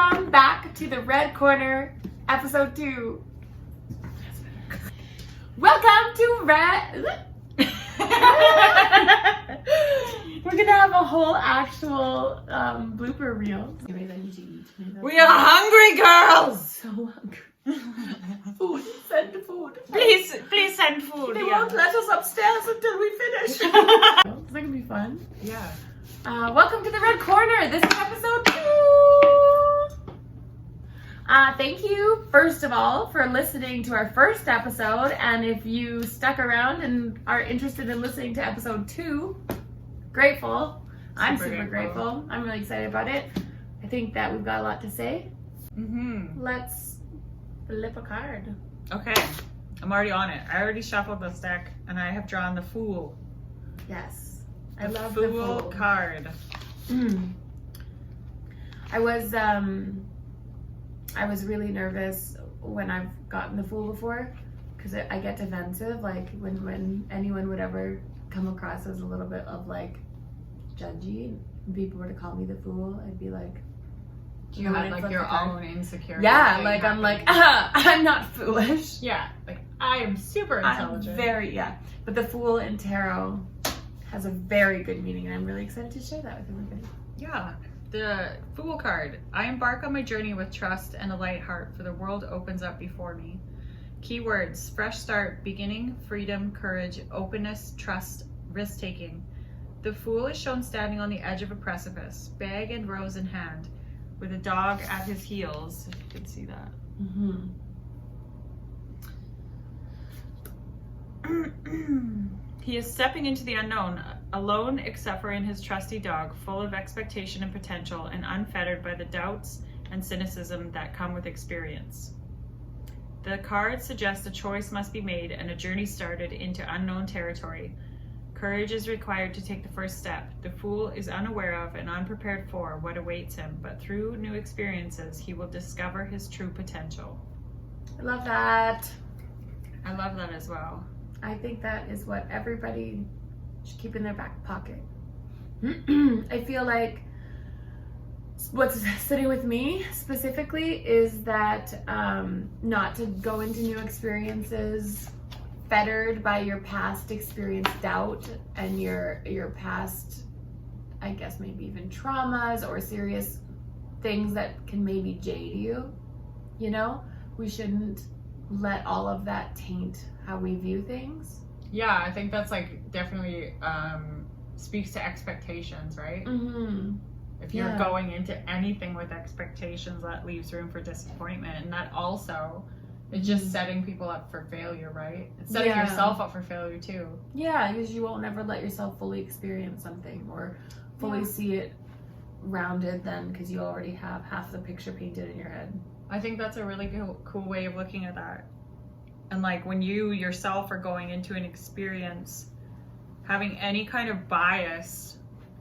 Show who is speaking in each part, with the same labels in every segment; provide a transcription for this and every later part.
Speaker 1: Welcome back to the Red Corner, Episode 2. Welcome to Red... We're gonna have a whole actual blooper reel. Anyways, I need to eat.
Speaker 2: We are hungry, girls!
Speaker 1: So hungry. Food. Send the food.
Speaker 2: Please send food.
Speaker 1: They won't let us upstairs until we finish. Is that gonna be fun?
Speaker 2: Yeah.
Speaker 1: Welcome to the Red Corner. This is Episode 2. Thank you, first of all, for listening to our first episode. And if you stuck around and are interested in listening to Episode 2, grateful. I'm super grateful. I'm really excited about it. I think that we've got a lot to say. Let's flip a card.
Speaker 2: Okay. I'm already on it. I already shuffled this deck and I have drawn the Fool.
Speaker 1: Yes. I love
Speaker 2: the
Speaker 1: the
Speaker 2: Fool card.
Speaker 1: I was really nervous when I've gotten the Fool before because I get defensive, like when anyone would ever come across as a little bit of like judgy, and people were to call me the Fool, I'd be like,
Speaker 2: You had like your own insecurity.
Speaker 1: yeah, like I'm like, I'm not foolish.
Speaker 2: Yeah, like I am super intelligent.
Speaker 1: But the Fool in tarot has a very good meaning, and I'm really excited to share that with everybody.
Speaker 2: Yeah. The Fool card. I embark on my journey with trust and a light heart, for the world opens up before me. Keywords: fresh start, beginning, freedom, courage, openness, trust, risk-taking. The Fool is shown standing on the edge of a precipice, bag and rose in hand, with a dog at his heels, if you can see that. He is stepping into the unknown, alone except for in his trusty dog, full of expectation and potential, and unfettered by the doubts and cynicism that come with experience. The card suggests a choice must be made and a journey started into unknown territory. Courage is required to take the first step. The Fool is unaware of and unprepared for what awaits him, but through new experiences, he will discover his true potential.
Speaker 1: I love that.
Speaker 2: I love that as well.
Speaker 1: I think that is what everybody should keep in their back pocket. I feel like what's sitting with me specifically is that not to go into new experiences fettered by your past experience doubt and your past, I guess maybe even traumas or serious things that can maybe jade you. You know, we shouldn't let all of that taint how we view things.
Speaker 2: Yeah, I think that's like definitely speaks to expectations, right? If you're going into anything with expectations, that leaves room for disappointment, and that also is just setting people up for failure, right? It's setting yourself up for failure too. Yeah,
Speaker 1: because you won't ever let yourself fully experience something or fully see it rounded then, because you already have half the picture painted in your head.
Speaker 2: I think that's a really cool way of looking at that. And like when you yourself are going into an experience, having any kind of bias,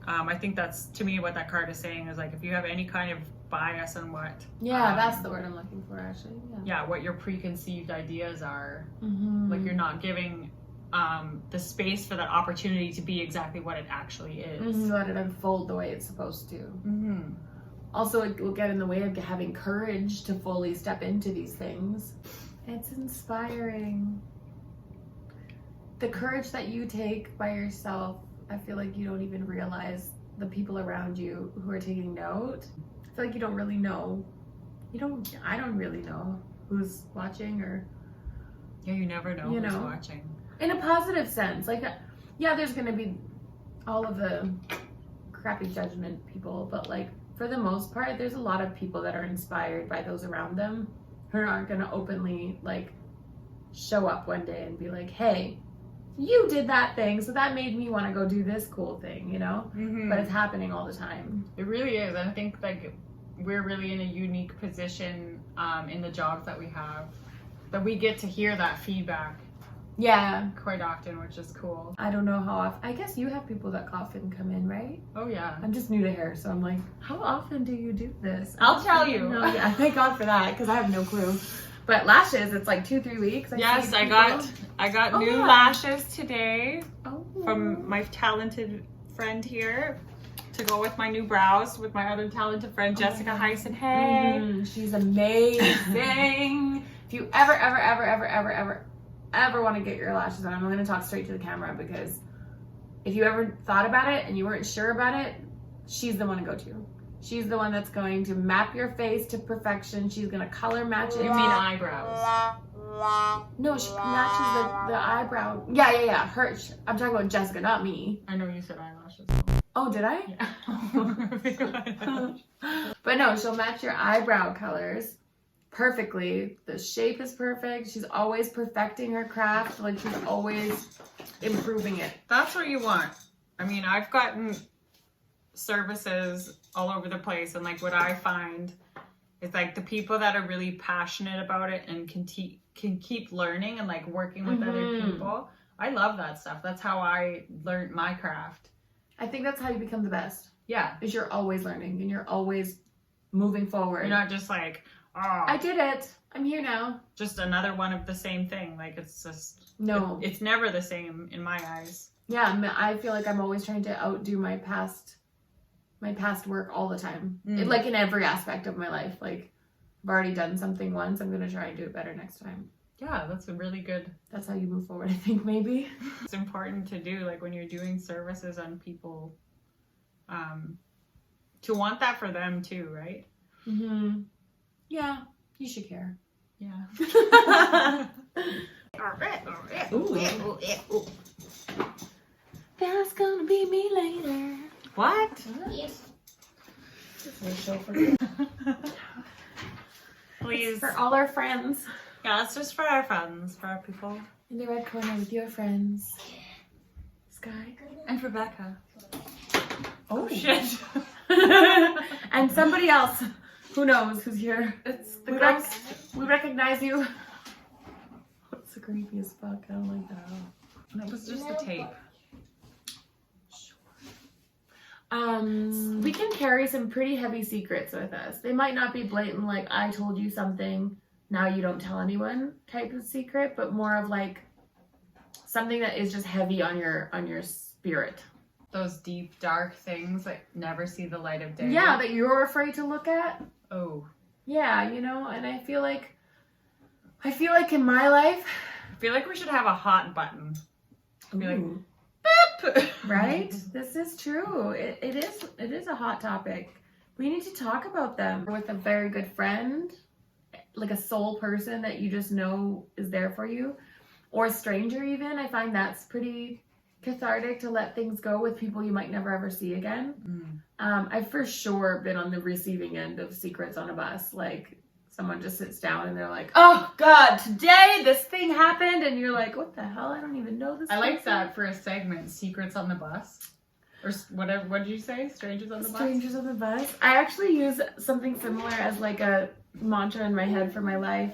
Speaker 2: I think that's, to me, what that card is saying is like, if you have any kind of bias on what...
Speaker 1: Yeah, that's the word I'm looking for, actually.
Speaker 2: Yeah, what your preconceived ideas are. Like you're not giving the space for that opportunity to be exactly what it actually is.
Speaker 1: Let it unfold the way it's supposed to. Also, it will get in the way of having courage to fully step into these things. It's inspiring. The courage that you take by yourself, I feel like you don't even realize the people around you who are taking note. I feel like you don't really know. I don't really know who's watching or...
Speaker 2: Yeah, you never know who's watching.
Speaker 1: In a positive sense. Like, yeah, there's going to be all of the crappy judgment people, but like, for the most part, there's a lot of people that are inspired by those around them who aren't going to openly like show up one day and be like, hey, you did that thing, so that made me want to go do this cool thing, you know? But it's happening all the time.
Speaker 2: It really is. And I think like we're really in a unique position in the jobs that we have, that we get to hear that feedback.
Speaker 1: Yeah.
Speaker 2: Quite often, which is cool.
Speaker 1: I don't know how often. I guess you have people that often come in, right?
Speaker 2: Oh, yeah.
Speaker 1: I'm just new to hair, so I'm like, how often do you do this?
Speaker 2: I'll tell you.
Speaker 1: No, yeah, thank God for that, because I have no clue. But lashes, it's like 2-3 weeks.
Speaker 2: Yes, I got new lashes today from my talented friend here. to go with my new brows with my other talented friend Jessica Heisen. Hey,
Speaker 1: she's amazing. If you ever want to get your lashes on, I'm going to talk straight to the camera, because if you ever thought about it and you weren't sure about it, she's the one to go to. She's the one that's going to map your face to perfection. She's going to color match it.
Speaker 2: you mean eyebrows?
Speaker 1: No, she matches the eyebrow. Yeah. Her. I'm talking about Jessica, not me.
Speaker 2: I know you said eyelashes.
Speaker 1: Oh, did I?
Speaker 2: Yeah.
Speaker 1: But no, she'll match your eyebrow colors perfectly. The shape is perfect. She's always perfecting her craft. Like, she's always improving it.
Speaker 2: That's what you want. I mean, I've gotten services all over the place, and like what I find is like the people that are really passionate about it and can keep learning and like working with other people. I love that stuff. That's how I learned my craft.
Speaker 1: I think that's how you become the best.
Speaker 2: Yeah.
Speaker 1: Is you're always learning and you're always moving forward.
Speaker 2: You're not just like, oh,
Speaker 1: I did it. I'm here now.
Speaker 2: Just another one of the same thing. Like, it's just,
Speaker 1: no.
Speaker 2: It's never the same in my eyes.
Speaker 1: Yeah, I feel like I'm always trying to outdo my past work all the time. Like, in every aspect of my life. Like, I've already done something once. I'm going to try and do it better next time.
Speaker 2: Yeah, that's a really good...
Speaker 1: That's how you move forward, I think, maybe.
Speaker 2: It's important to do, like, when you're doing services on people, to want that for them, too, right?
Speaker 1: Yeah, you should care.
Speaker 2: Yeah.
Speaker 1: That's gonna be me later.
Speaker 2: What?
Speaker 1: Yes. This is a show for you.
Speaker 2: Please.
Speaker 1: It's for all our friends.
Speaker 2: Yeah, it's just for our friends, for our people.
Speaker 1: In the red corner with your friends. Sky.
Speaker 2: And Rebecca.
Speaker 1: Oh,
Speaker 2: shit.
Speaker 1: And somebody else. Who knows who's here?
Speaker 2: It's the
Speaker 1: We recognize you. That's the creepiest fuck. I don't like that.
Speaker 2: That was just the tape.
Speaker 1: We can carry some pretty heavy secrets with us. They might not be blatant, like, I told you something, now you don't tell anyone type of secret, but more of like something that is just heavy on your spirit.
Speaker 2: Those deep, dark things that never see the light of day.
Speaker 1: Yeah, that you're afraid to look at.
Speaker 2: Oh.
Speaker 1: Yeah, you know, and I feel like in my life,
Speaker 2: I feel like we should have a hot button. Be like,
Speaker 1: boop! Right? This is true. It is a hot topic. We need to talk about them with a very good friend, like a soul person that you just know is there for you, or a stranger even. I find that's pretty cathartic to let things go with people you might never ever see again. I've for sure been on the receiving end of secrets on a bus. Like, someone just sits down and they're like, oh God, today this thing happened. And you're like, what the hell? I don't even know this.
Speaker 2: I like that for a segment, Secrets on the Bus. Or whatever, what did you say? Strangers on the Bus?
Speaker 1: Strangers on the Bus. I actually use something similar as like a mantra in my head for my life.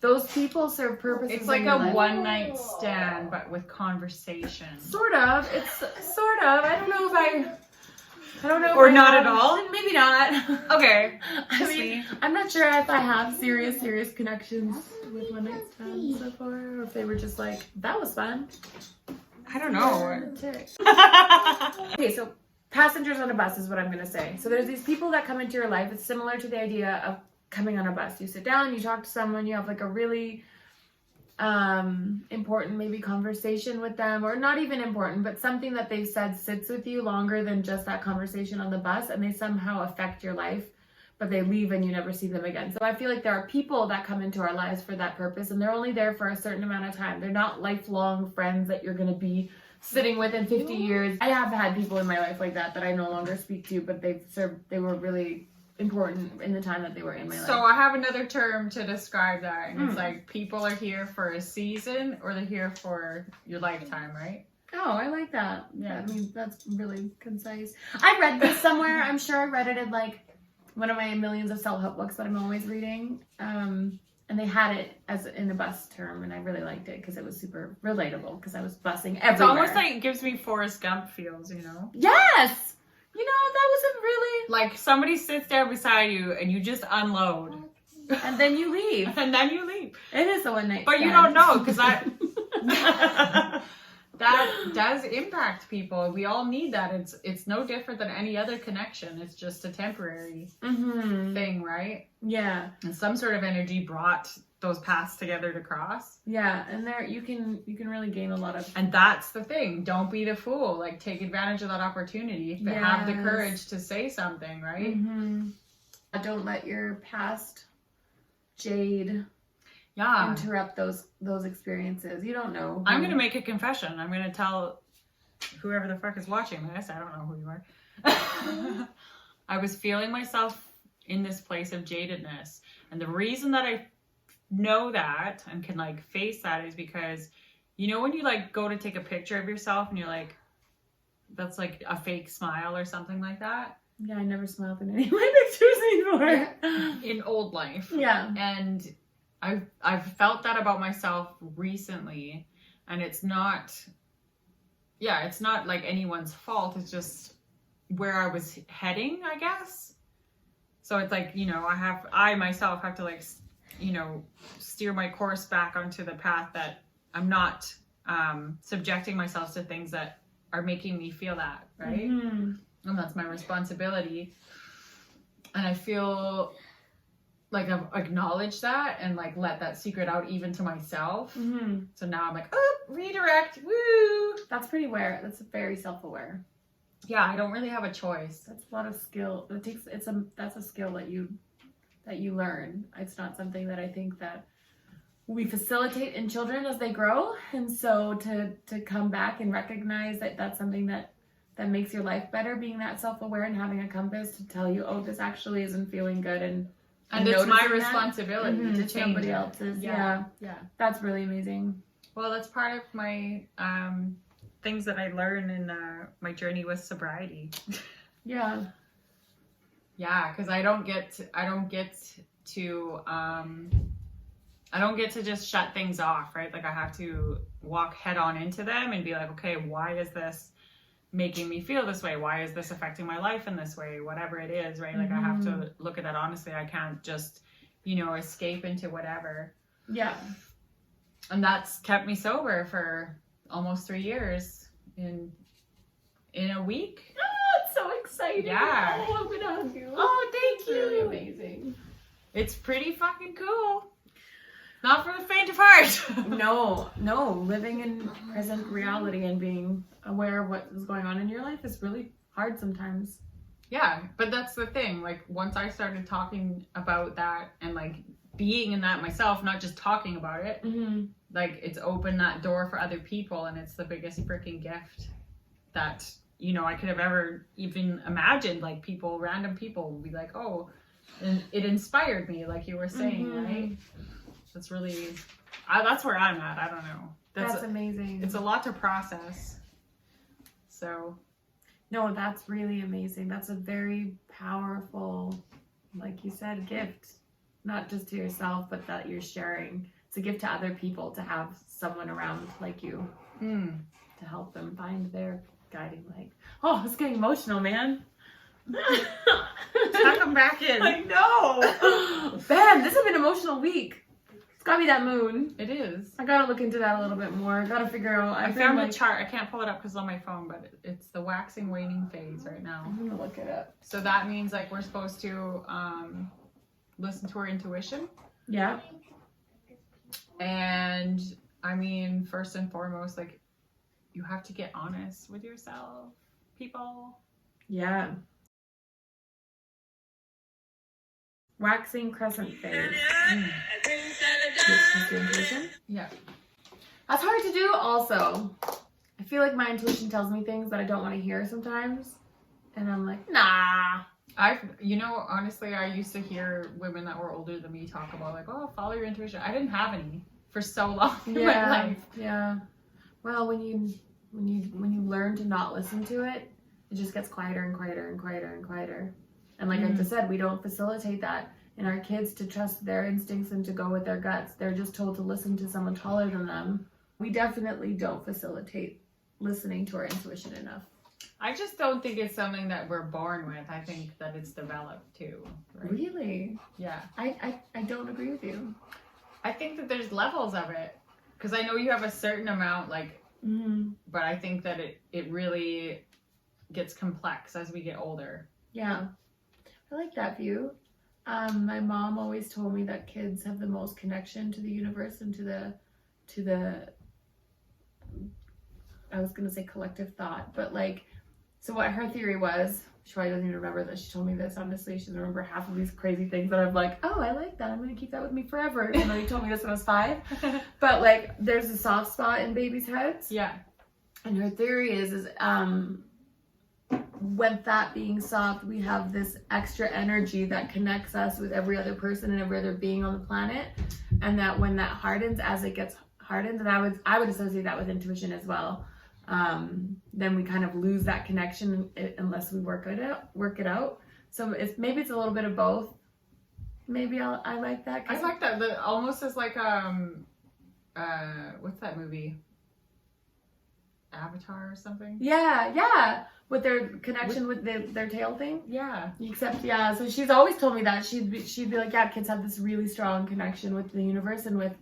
Speaker 1: Those people serve purposes.
Speaker 2: It's like a one-night stand, but with conversation.
Speaker 1: Sort of. It's sort of. I don't know if
Speaker 2: or not at all?
Speaker 1: Maybe not.
Speaker 2: Okay.
Speaker 1: I mean, I'm not sure if I have serious connections with one-night stands so far, or if they were just like, that was fun.
Speaker 2: I don't know.
Speaker 1: Okay, so passengers on a bus is what I'm going to say. So there's these people that come into your life. It's similar to the idea of coming on a bus. You sit down, you talk to someone, you have like a really important maybe conversation with them, or not even important, but something that they've said sits with you longer than just that conversation on the bus, and they somehow affect your life, but they leave and you never see them again. So I feel like there are people that come into our lives for that purpose, and they're only there for a certain amount of time. They're not lifelong friends that you're going to be sitting with in 50 years. I have had people in my life like that I no longer speak to, but they were really important in the time that they were in my life.
Speaker 2: So I have another term to describe that, and it's like, people are here for a season, or they're here for your lifetime, right?
Speaker 1: Oh, I like that.
Speaker 2: Yeah.
Speaker 1: I mean, that's really concise. I read this somewhere. I'm sure I read it in like one of my millions of self-help books that I'm always reading. And they had it as in a bus term, and I really liked it because it was super relatable, because I was busing everywhere.
Speaker 2: It's almost like it gives me Forrest Gump feels, you know?
Speaker 1: Yes! You know, that wasn't really...
Speaker 2: Like, somebody sits down beside you and you just unload.
Speaker 1: And then you leave.
Speaker 2: And then you leave.
Speaker 1: It is a one-night
Speaker 2: But
Speaker 1: stand.
Speaker 2: you don't know, because I... that does impact people. We all need that. It's no different than any other connection. It's just a temporary thing, right?
Speaker 1: Yeah.
Speaker 2: And some sort of energy brought those paths together to cross.
Speaker 1: Yeah, and there you can really gain a lot of.
Speaker 2: And that's the thing. Don't be the fool. Like, take advantage of that opportunity. But have the courage to say something, right?
Speaker 1: Don't let your past jade interrupt those experiences. You don't know.
Speaker 2: I'm gonna make a confession. I'm gonna tell whoever the fuck is watching this. I don't know who you are. I was feeling myself in this place of jadedness, and the reason that I know that and can like face that is because, you know, when you like go to take a picture of yourself and you're like, that's like a fake smile or something like that.
Speaker 1: Yeah, I never smiled in any of my pictures before.
Speaker 2: In old life.
Speaker 1: Yeah.
Speaker 2: And I've felt that about myself recently, and it's not like anyone's fault. It's just where I was heading, I guess. So it's like, you know, I myself have to like, you know, steer my course back onto the path that I'm not subjecting myself to things that are making me feel that, right? And that's my responsibility. And I feel like I've acknowledged that and like let that secret out even to myself. So now I'm like, oh, redirect, woo!
Speaker 1: That's pretty aware. That's very self-aware.
Speaker 2: Yeah, I don't really have a choice.
Speaker 1: That's a lot of skill. That's a skill that you learn. It's not something that I think that we facilitate in children as they grow. And so to come back and recognize that that's something that makes your life better, being that self-aware and having a compass to tell you, oh, this actually isn't feeling good, and
Speaker 2: it's my responsibility to change
Speaker 1: somebody else's. Yeah. That's really amazing.
Speaker 2: Well, that's part of my things that I learned in my journey with sobriety. Yeah, because I don't get to just shut things off, right? Like I have to walk head on into them and be like, okay, why is this making me feel this way? Why is this affecting my life in this way? Whatever it is, right? Like I have to look at that honestly. I can't just, you know, escape into whatever. Yeah. And that's kept me sober for almost 3 years in a week.
Speaker 1: Oh, it's so exciting.
Speaker 2: Yeah.
Speaker 1: Oh, I'm gonna hug you.
Speaker 2: Oh, thank you.
Speaker 1: Really amazing.
Speaker 2: It's pretty fucking cool. Not for the faint of heart.
Speaker 1: No. Living in present reality and being aware of what is going on in your life is really hard sometimes.
Speaker 2: Yeah, but that's the thing. Like, once I started talking about that and, like, being in that myself, not just talking about it, like, it's opened that door for other people, and it's the biggest freaking gift that, you know, I could have ever even imagined. Like, random people would be like, oh, and it inspired me, like you were saying, right? That's really, that's where I'm at. I don't know.
Speaker 1: That's amazing.
Speaker 2: It's a lot to process. So.
Speaker 1: No, that's really amazing. That's a very powerful, like you said, gift. Not just to yourself, but that you're sharing. It's a gift to other people to have someone around like you to help them find their guiding light. Oh, it's getting emotional, man.
Speaker 2: Tuck them back in.
Speaker 1: I know. Ben, this has been an emotional week. It's gotta be that moon.
Speaker 2: It is.
Speaker 1: I gotta look into that a little bit more. I gotta figure out.
Speaker 2: I found a chart. I can't pull it up because it's on my phone, but it's the waxing waning phase right now.
Speaker 1: I'm gonna look it up.
Speaker 2: So that means like we're supposed to listen to our intuition.
Speaker 1: Yeah.
Speaker 2: And I mean, first and foremost, like you have to get honest with yourself, people.
Speaker 1: Yeah. Waxing crescent phase. Intuition.
Speaker 2: Yeah.
Speaker 1: That's hard to do also. I feel like my intuition tells me things that I don't want to hear sometimes. And I'm like, nah.
Speaker 2: Honestly, I used to hear women that were older than me talk about like, oh, follow your intuition. I didn't have any for so long in my life.
Speaker 1: Yeah. Well, when you learn to not listen to it, it just gets quieter and quieter and quieter and quieter. And like I just said, we don't facilitate that in our kids to trust their instincts and to go with their guts. They're just told to listen to someone taller than them. We definitely don't facilitate listening to our intuition enough.
Speaker 2: I just don't think it's something that we're born with. I think that it's developed too. Right?
Speaker 1: Really?
Speaker 2: Yeah.
Speaker 1: I don't agree with you.
Speaker 2: I think that there's levels of it. Because I know you have a certain amount, like,
Speaker 1: Mm-hmm.
Speaker 2: But I think that it really gets complex as we get older.
Speaker 1: Yeah, I like that view. My mom always told me that kids have the most connection to the universe and to the I was gonna say collective thought, but like, so what her theory was, she probably doesn't even remember that she told me this, honestly. She doesn't remember half of these crazy things that I'm like, oh, I like that, I'm gonna keep that with me forever, even though you told me this when I was 5. But like, there's a soft spot in babies' heads.
Speaker 2: Yeah.
Speaker 1: And her theory is with that being soft, we have this extra energy that connects us with every other person and every other being on the planet. And that when that hardens, as it gets hardened, and I would associate that with intuition as well. Then we kind of lose that connection unless we work it out. So maybe it's a little bit of both. Maybe I like that.
Speaker 2: I like that. Almost as like what's that movie? Avatar or something?
Speaker 1: Yeah. With their connection with their tail thing.
Speaker 2: Yeah.
Speaker 1: Except, yeah. So she's always told me that she'd be like, yeah, kids have this really strong connection with the universe and with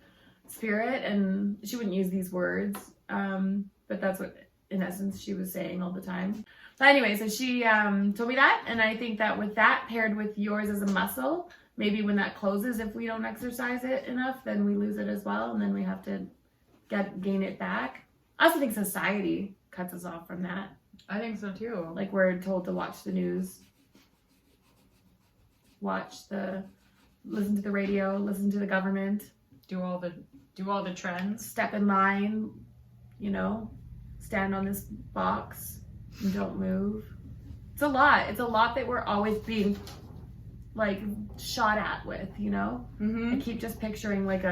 Speaker 1: spirit, and she wouldn't use these words, but that's what, in essence, she was saying all the time. But anyway, so she told me that, and I think that with that paired with yours as a muscle, maybe when that closes, if we don't exercise it enough, then we lose it as well, and then we have to gain it back. I also think society cuts us off from that.
Speaker 2: I think so too.
Speaker 1: Like, we're told to watch the news, listen to the radio, listen to the government,
Speaker 2: do all the trends,
Speaker 1: step in line, stand on this box and don't move. It's a lot that we're always being like shot at with,
Speaker 2: Mm-hmm.
Speaker 1: I keep just picturing like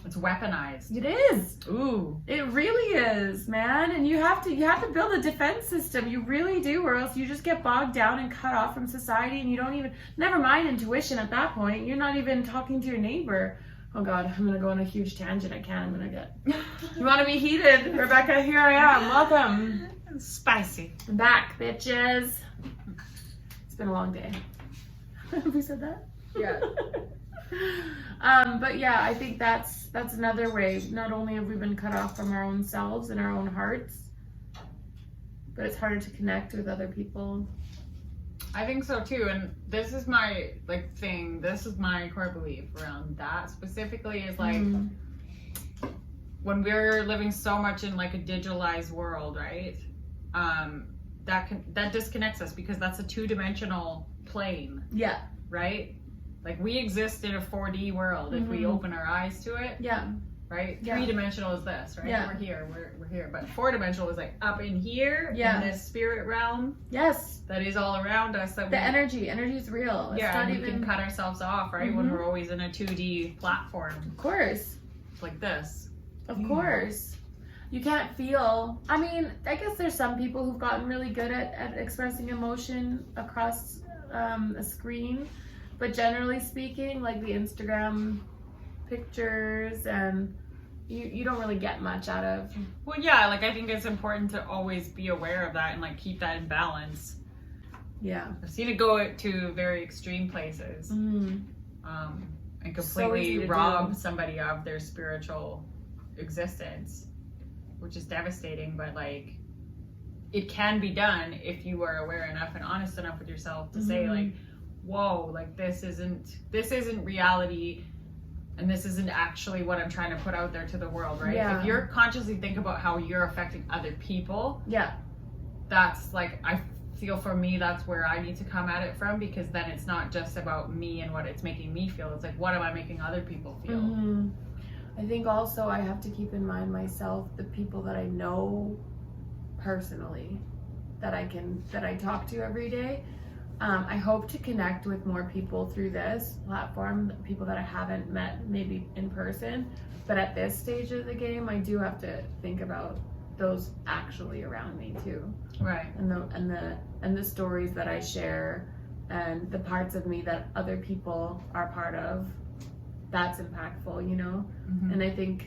Speaker 2: it's weaponized.
Speaker 1: it is.
Speaker 2: Ooh.
Speaker 1: It really is, man. And you have to build a defense system. You really do, or else you just get bogged down and cut off from society, and you don't even, never mind intuition at that point. You're not even talking to your neighbor. Oh God, I'm gonna go on a huge tangent. I'm gonna get. You want to be heated, Rebecca? Here I am. Welcome.
Speaker 2: Spicy.
Speaker 1: I'm back, bitches. It's been a long day. Have we said that?
Speaker 2: Yeah.
Speaker 1: But yeah, I think that's another way. Not only have we been cut off from our own selves and our own hearts, but it's harder to connect with other people.
Speaker 2: I think so too, and this is my thing. This is my core belief around that specifically is when we're living so much in like a digitalized world, right? That disconnects us because that's a 2-dimensional plane.
Speaker 1: Yeah.
Speaker 2: Right? Like we exist in a 4D world if we open our eyes to it.
Speaker 1: Yeah.
Speaker 2: Right?
Speaker 1: Yeah.
Speaker 2: 3-dimensional is this, right?
Speaker 1: Yeah.
Speaker 2: We're here. But 4-dimensional is like up in here in this spirit realm.
Speaker 1: Yes.
Speaker 2: That is all around us.
Speaker 1: Energy is real. It's not
Speaker 2: we
Speaker 1: even...
Speaker 2: can cut ourselves off, right? When we're always in a 2D platform.
Speaker 1: Of course.
Speaker 2: Like this.
Speaker 1: Of course. You can't feel... I mean, I guess there's some people who've gotten really good at expressing emotion across a screen. But generally speaking, like the Instagram pictures, and you don't really get much out of.
Speaker 2: Well, yeah, like I think it's important to always be aware of that and like keep that in balance.
Speaker 1: Yeah.
Speaker 2: I've seen it go to very extreme places, and completely rob somebody of their spiritual existence, which is devastating. But like, it can be done if you are aware enough and honest enough with yourself to say like, whoa, like this isn't reality, and this isn't actually what I'm trying to put out there to the world, right?
Speaker 1: Yeah.
Speaker 2: If you're consciously think about how you're affecting other people, that's like, I feel for me, that's where I need to come at it from, because then it's not just about me and what it's making me feel. It's like, what am I making other people feel?
Speaker 1: I think also I have to keep in mind myself, the people that I know personally, that I talk to every day. I hope to connect with more people through this platform, people that I haven't met maybe in person, but at this stage of the game, I do have to think about those actually around me too.
Speaker 2: Right.
Speaker 1: And the stories that I share, and the parts of me that other people are part of, that's impactful, And I think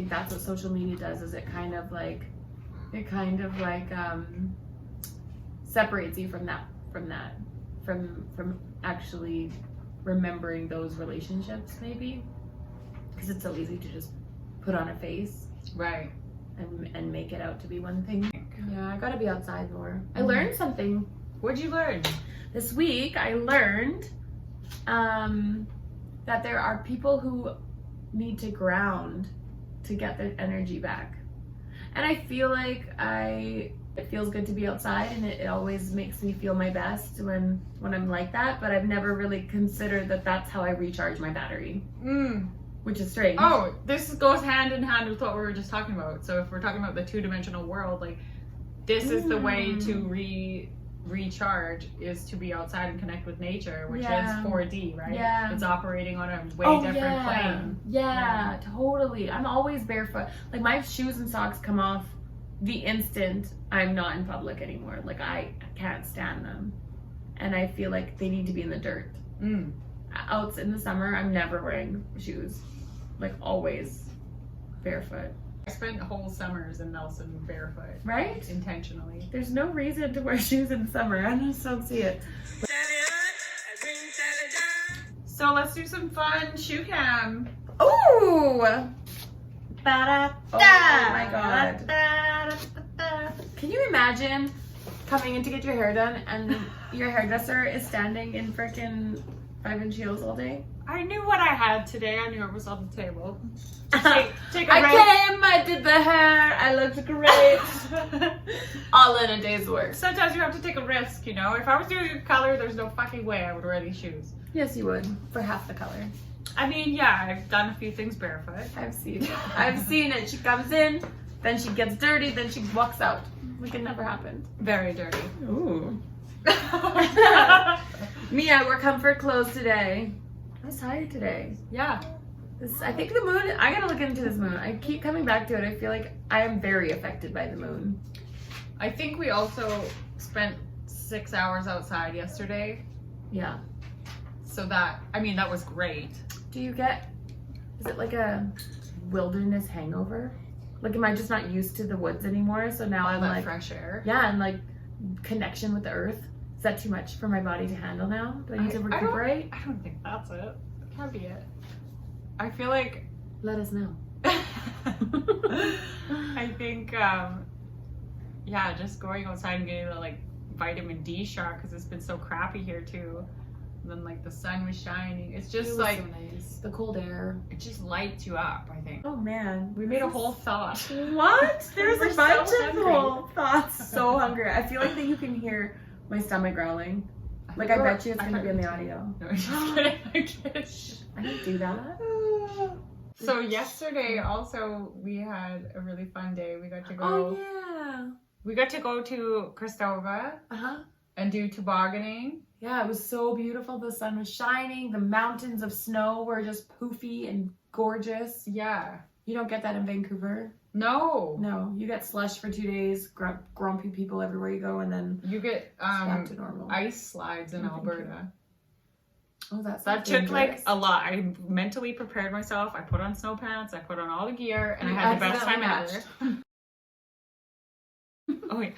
Speaker 1: that's what social media does, is it kind of like separates you from actually remembering those relationships, maybe, because it's so easy to just put on a face.
Speaker 2: Right.
Speaker 1: and make it out to be one thing. Yeah, I gotta be outside more. I learned something.
Speaker 2: What'd you learn?
Speaker 1: This week I learned that there are people who need to ground to get their energy back. And I feel like it feels good to be outside, and it always makes me feel my best when I'm like that, but I've never really considered that that's how I recharge my battery. Which is strange.
Speaker 2: Oh, this goes hand in hand with what we were just talking about. So if we're talking about the two-dimensional world, like this is the way to recharge, is to be outside and connect with nature, which is 4D, right?
Speaker 1: Yeah.
Speaker 2: It's operating on a way different plane.
Speaker 1: Yeah, totally. I'm always barefoot. Like my shoes and socks come off the instant I'm not in public anymore. Like I can't stand them. And I feel like they need to be in the dirt. Out in the summer, I'm never wearing shoes. Like always barefoot.
Speaker 2: I spent whole summers in Nelson barefoot.
Speaker 1: Right?
Speaker 2: Intentionally.
Speaker 1: There's no reason to wear shoes in summer. I just don't see it.
Speaker 2: So let's do some fun shoe cam.
Speaker 1: Ooh! Oh my god. Can you imagine coming in to get your hair done and your hairdresser is standing in frickin' 5-inch heels all day?
Speaker 2: I knew what I had today. I knew it was on the table. Take a
Speaker 1: I did the hair, I looked great. All in a day's work.
Speaker 2: Sometimes you have to take a risk, you know? If I was doing a color, there's no fucking way I would wear these shoes.
Speaker 1: Yes, you would, for half the color.
Speaker 2: I mean, yeah, I've done a few things barefoot.
Speaker 1: I've seen it. I've seen it. She comes in, then she gets dirty, then she walks out. Like it never happened.
Speaker 2: Very dirty.
Speaker 1: Ooh. Me, I wore comfort clothes today. I was tired today.
Speaker 2: Yeah.
Speaker 1: I think the moon, I gotta look into this moon. I keep coming back to it. I feel like I am very affected by the moon.
Speaker 2: I think we also spent 6 hours outside yesterday.
Speaker 1: Yeah.
Speaker 2: So that was great.
Speaker 1: Do you get, is it like a wilderness hangover? Like, am I just not used to the woods anymore? So now I'm like,
Speaker 2: fresh air.
Speaker 1: Yeah, and like connection with the earth. Is that too much for my body to handle now? Do I need to recuperate?
Speaker 2: I don't think that's it. That can't be it. I feel like...
Speaker 1: Let us know.
Speaker 2: I think, just going outside and getting the like vitamin D shot, because it's been so crappy here too. And then like the sun was shining. It's just
Speaker 1: so nice. The cold air.
Speaker 2: It just lights you up, I think.
Speaker 1: Oh man.
Speaker 2: We made a whole thought.
Speaker 1: What? There's a bunch of
Speaker 2: hungry.
Speaker 1: whole thoughts. So hungry. I feel like that you can hear my stomach growling. Like I bet you it's gonna be in the audio.
Speaker 2: No, I'm just kidding.
Speaker 1: I didn't do that.
Speaker 2: So yesterday also we had a really fun day. We got to go.
Speaker 1: Oh yeah.
Speaker 2: We got to go to Cristova and do tobogganing.
Speaker 1: Yeah, it was so beautiful. The sun was shining. The mountains of snow were just poofy and gorgeous.
Speaker 2: Yeah.
Speaker 1: You don't get that in Vancouver.
Speaker 2: No.
Speaker 1: No, you get slush for 2 days, grumpy people everywhere you go, and then
Speaker 2: you get
Speaker 1: back to normal.
Speaker 2: Ice slides in Alberta.
Speaker 1: Oh, that
Speaker 2: took
Speaker 1: dangerous.
Speaker 2: like a lot. I mentally prepared myself. I put on snow pants. I put on all the gear, and I had the best time ever. Oh yeah.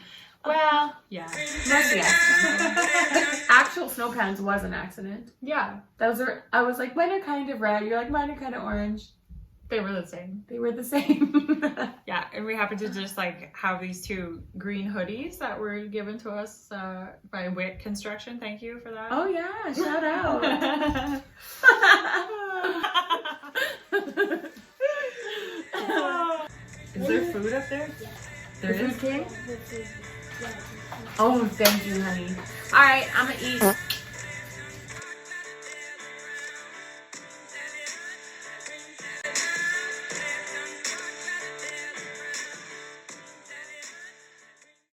Speaker 2: Well, yeah.
Speaker 1: That's the accident. Actual snow pants was an accident.
Speaker 2: Yeah.
Speaker 1: Those are. I was like, mine are kind of red. You're like, mine are kind of orange.
Speaker 2: They were the same.
Speaker 1: They were the same.
Speaker 2: Yeah, and we happened to just like have these 2 green hoodies that were given to us by Wick Construction. Thank you for that.
Speaker 1: Oh yeah, shout out.
Speaker 2: Is there food up there?
Speaker 3: Yeah.
Speaker 2: There is?
Speaker 1: Food king? Oh, thank you, honey. All right, I'm gonna eat.